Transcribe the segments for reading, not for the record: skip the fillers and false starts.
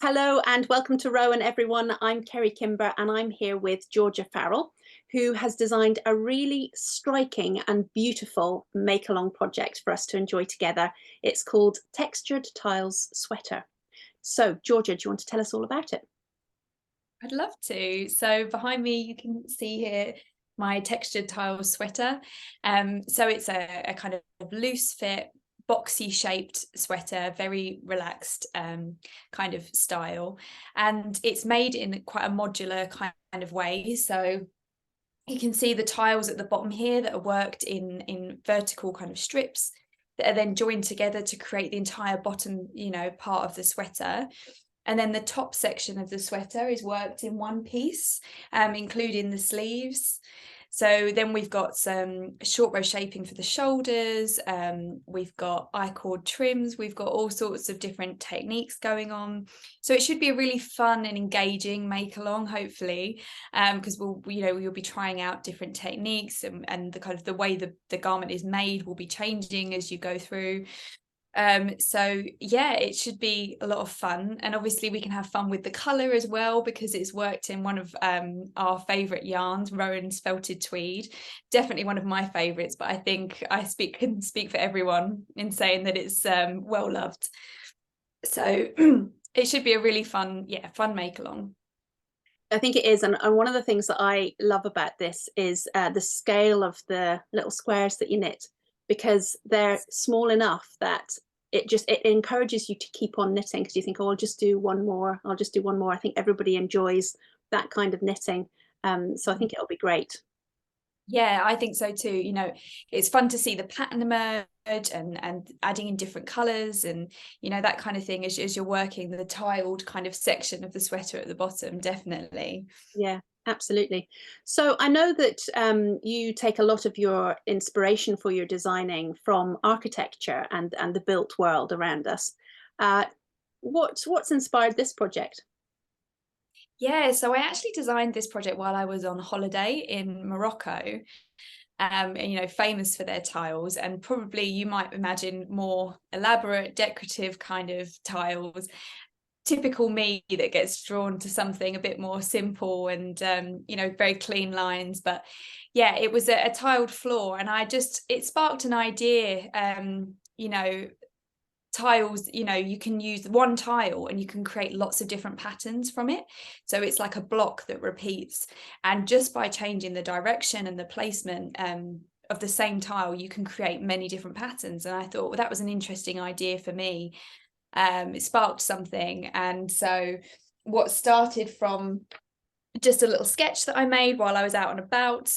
Hello and welcome to Rowan, everyone. I'm Kerry Kimber and I'm here with Georgia Farrell, who has designed a really striking and beautiful make-along project for us to enjoy together. It's called Textured Tiles Sweater. So, Georgia, do you want to tell us all about it? I'd love to. So behind me, you can see here my textured tile sweater. So it's a kind of loose fit, boxy shaped sweater, very relaxed kind of style. And it's made in quite a modular kind of way. So you can see the tiles at the bottom here that are worked in vertical kind of strips that are then joined together to create the entire bottom, part of the sweater. And then the top section of the sweater is worked in one piece, including the sleeves. So then we've got some short row shaping for the shoulders. We've got I-cord trims. We've got all sorts of different techniques going on. So it should be a really fun and engaging make along, hopefully, because we'll be trying out different techniques and the kind of the way the garment is made will be changing as you go through. So yeah, it should be a lot of fun, and obviously we can have fun with the color as well because it's worked in one of our favorite yarns, Rowan's Felted Tweed. Definitely one of my favorites, but I think I can speak for everyone in saying that it's well loved. So it should be a really fun make along. I think it is, and one of the things that I love about this is the scale of the little squares that you knit, because they're small enough that it encourages you to keep on knitting, because you think, oh, I'll just do one more, I'll just do one more. I think everybody enjoys that kind of knitting, so I think it'll be great. Yeah, I think so too. It's fun to see the pattern emerge and adding in different colors and that kind of thing as you're working the tiled kind of section of the sweater at the bottom, definitely. Yeah, absolutely. So I know that you take a lot of your inspiration for your designing from architecture and the built world around us. Uh, what's inspired this project? Yeah, so I actually designed this project while I was on holiday in Morocco, and famous for their tiles, and probably you might imagine more elaborate, decorative kind of tiles. Typical me that gets drawn to something a bit more simple and very clean lines. But yeah, it was a tiled floor, and it sparked an idea. Tiles, you can use one tile and you can create lots of different patterns from it, so it's like a block that repeats, and just by changing the direction and the placement of the same tile you can create many different patterns. And I thought, well, that was an interesting idea for me. It sparked something, and so what started from just a little sketch that I made while I was out and about,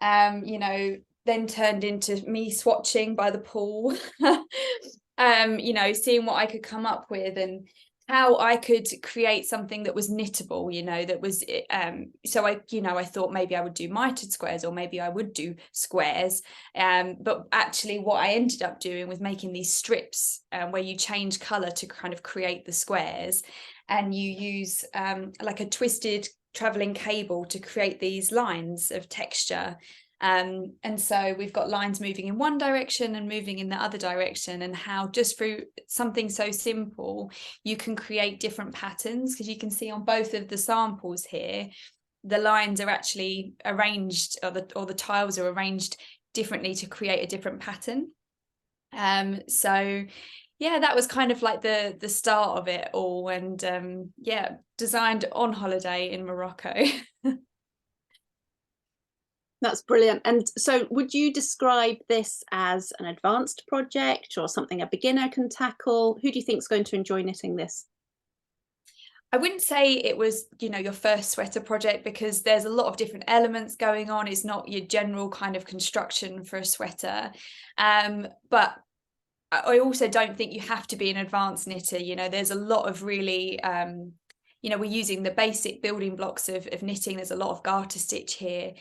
then turned into me swatching by the pool. Seeing what I could come up with and how I could create something that was knittable, that was so I thought maybe I would do mitered squares or maybe I would do squares, but actually what I ended up doing was making these strips where you change color to kind of create the squares, and you use like a twisted traveling cable to create these lines of texture. And so we've got lines moving in one direction and moving in the other direction, and how just through something so simple you can create different patterns, because you can see on both of the samples here the lines are actually arranged, or the tiles are arranged differently to create a different pattern. So yeah, that was kind of like the start of it all, and yeah, designed on holiday in Morocco. That's brilliant. And so would you describe this as an advanced project or something a beginner can tackle? Who do you think is going to enjoy knitting this? I wouldn't say it was, your first sweater project, because there's a lot of different elements going on. It's not your general kind of construction for a sweater. But I also don't think you have to be an advanced knitter. There's a lot of really, we're using the basic building blocks of knitting. There's a lot of garter stitch here.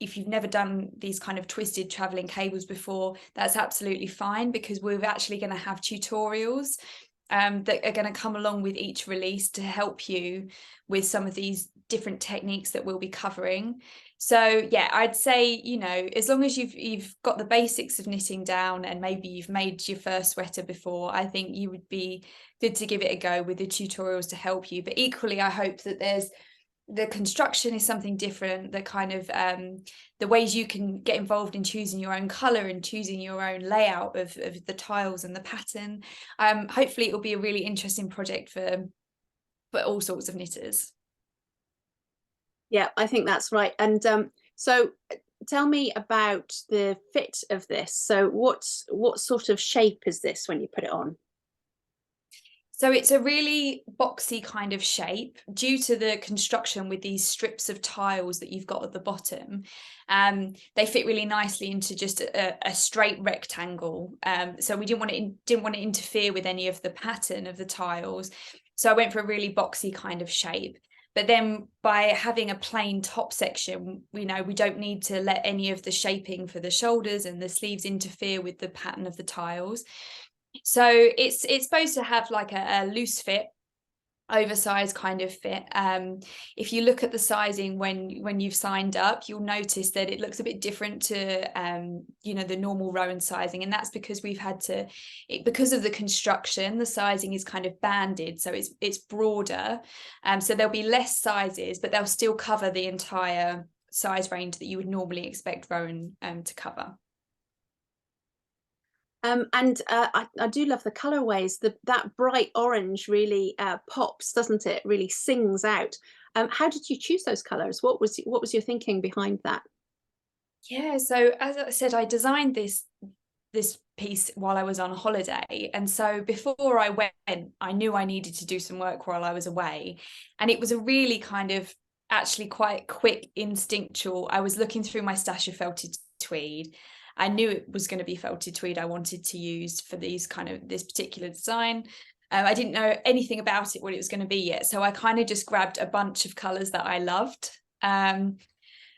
If you've never done these kind of twisted traveling cables before, that's absolutely fine, because we're actually going to have tutorials that are going to come along with each release to help you with some of these different techniques that we'll be covering. So yeah, I'd say, you know, as long as you've got the basics of knitting down and maybe you've made your first sweater before, I think you would be good to give it a go with the tutorials to help you. But equally, I hope that the construction is something different, the kind of the ways you can get involved in choosing your own color and choosing your own layout of the tiles and the pattern. Hopefully it will be a really interesting project for all sorts of knitters. Yeah, I think that's right. And so tell me about the fit of this. So what sort of shape is this when you put it on? So it's a really boxy kind of shape due to the construction with these strips of tiles that you've got at the bottom. They fit really nicely into just a straight rectangle. So we didn't want to interfere with any of the pattern of the tiles. So I went for a really boxy kind of shape. But then by having a plain top section, we don't need to let any of the shaping for the shoulders and the sleeves interfere with the pattern of the tiles. So it's supposed to have like a loose fit, oversized kind of fit. If you look at the sizing when you've signed up, you'll notice that it looks a bit different to the normal Rowan sizing, and that's because we've had to, because of the construction, the sizing is kind of banded, so it's broader. So there'll be less sizes, but they'll still cover the entire size range that you would normally expect Rowan to cover. And I do love the colorways. That bright orange really pops, doesn't it? Really sings out. How did you choose those colors? What was your thinking behind that? Yeah, so as I said, I designed this piece while I was on holiday, and so before I went, I knew I needed to do some work while I was away, and it was a really kind of actually quite quick instinctual. I was looking through my stash of felted tweed. I knew it was going to be felted tweed I wanted to use for this particular design. I didn't know anything about it, what it was going to be yet, so I kind of just grabbed a bunch of colors that I loved.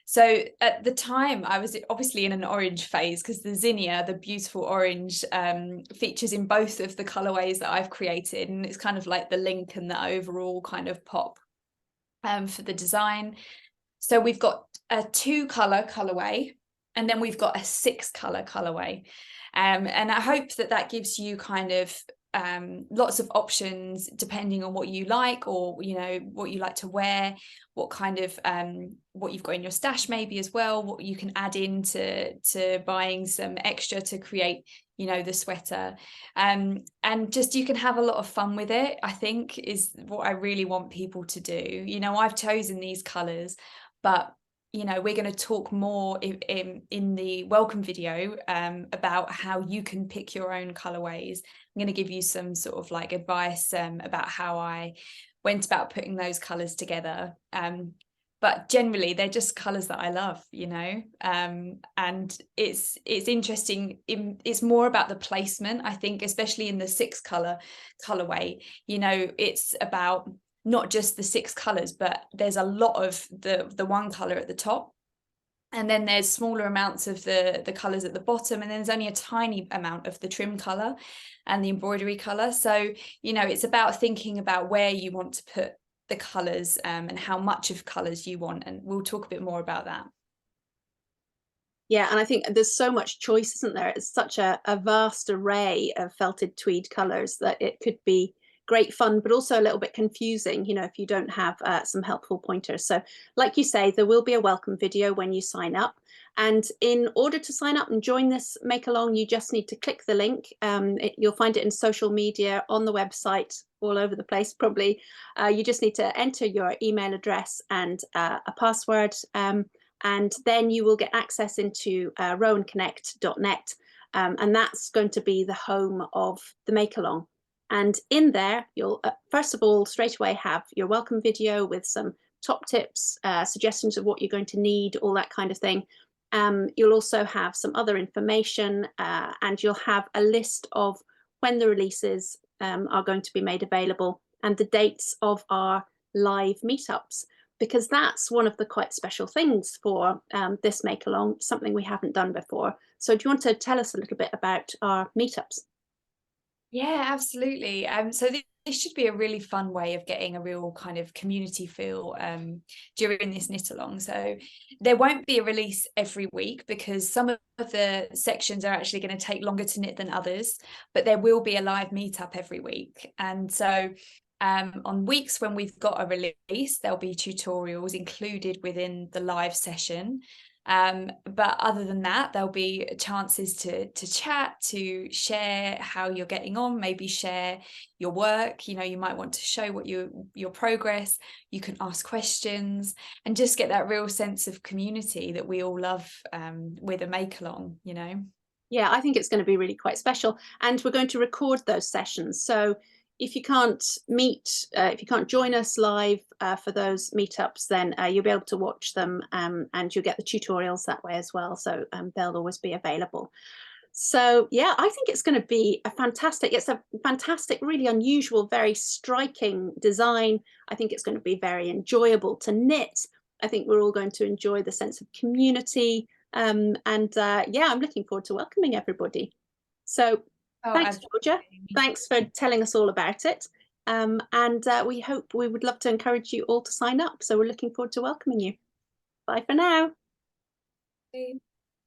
So at the time, I was obviously in an orange phase because the zinnia, the beautiful orange, features in both of the colorways that I've created, and it's kind of like the link and the overall kind of pop for the design. So we've got a 2-color colorway, and then we've got a 6-color colorway. And I hope that gives you kind of lots of options depending on what you like, or what you like to wear, what kind of what you've got in your stash maybe as well, what you can add into buying some extra to create the sweater, and just you can have a lot of fun with it, I think, is what I really want people to do. I've chosen these colors, but we're going to talk more in the welcome video about how you can pick your own colorways. I'm going to give you some sort of like advice about how I went about putting those colors together. But generally, they're just colors that I love, and it's interesting. It's more about the placement, I think, especially in the 6-color colorway. It's about not just the 6 colors, but there's a lot of the 1 color at the top, and then there's smaller amounts of the colors at the bottom, and then there's only a tiny amount of the trim color and the embroidery color. So it's about thinking about where you want to put the colors and how much of colors you want, and we'll talk a bit more about that. Yeah, and I think there's so much choice, isn't there? It's such a vast array of felted tweed colors that it could be great fun, but also a little bit confusing, if you don't have some helpful pointers. So like you say, there will be a welcome video when you sign up. And in order to sign up and join this make along, you just need to click the link. You'll find it in social media, on the website, all over the place, probably. You just need to enter your email address and a password. And then you will get access into rowanconnect.net. And that's going to be the home of the make along. And in there, you'll first of all straight away have your welcome video with some top tips, suggestions of what you're going to need, all that kind of thing. You'll also have some other information, and you'll have a list of when the releases are going to be made available and the dates of our live meetups, because that's one of the quite special things for this make along, something we haven't done before. So do you want to tell us a little bit about our meetups? Yeah, absolutely. So this should be a really fun way of getting a real kind of community feel during this knit along. So there won't be a release every week because some of the sections are actually going to take longer to knit than others, but there will be a live meetup every week. And so on weeks when we've got a release, there'll be tutorials included within the live session. But other than that, there'll be chances to chat, to share how you're getting on, maybe share your work. You know, you might want to show what your progress. You can ask questions and just get that real sense of community that we all love with a make along, you know. Yeah, I think it's going to be really quite special, and we're going to record those sessions. So if you can't meet, if you can't join us live for those meetups, then you'll be able to watch them, and you'll get the tutorials that way as well. So they'll always be available. So yeah, I think it's going to be it's a fantastic, really unusual, very striking design. I think it's going to be very enjoyable to knit. I think we're all going to enjoy the sense of community. Yeah, I'm looking forward to welcoming everybody. So thanks, Georgia. Thanks for telling us all about it. We would love to encourage you all to sign up. So we're looking forward to welcoming you. Bye for now. Okay.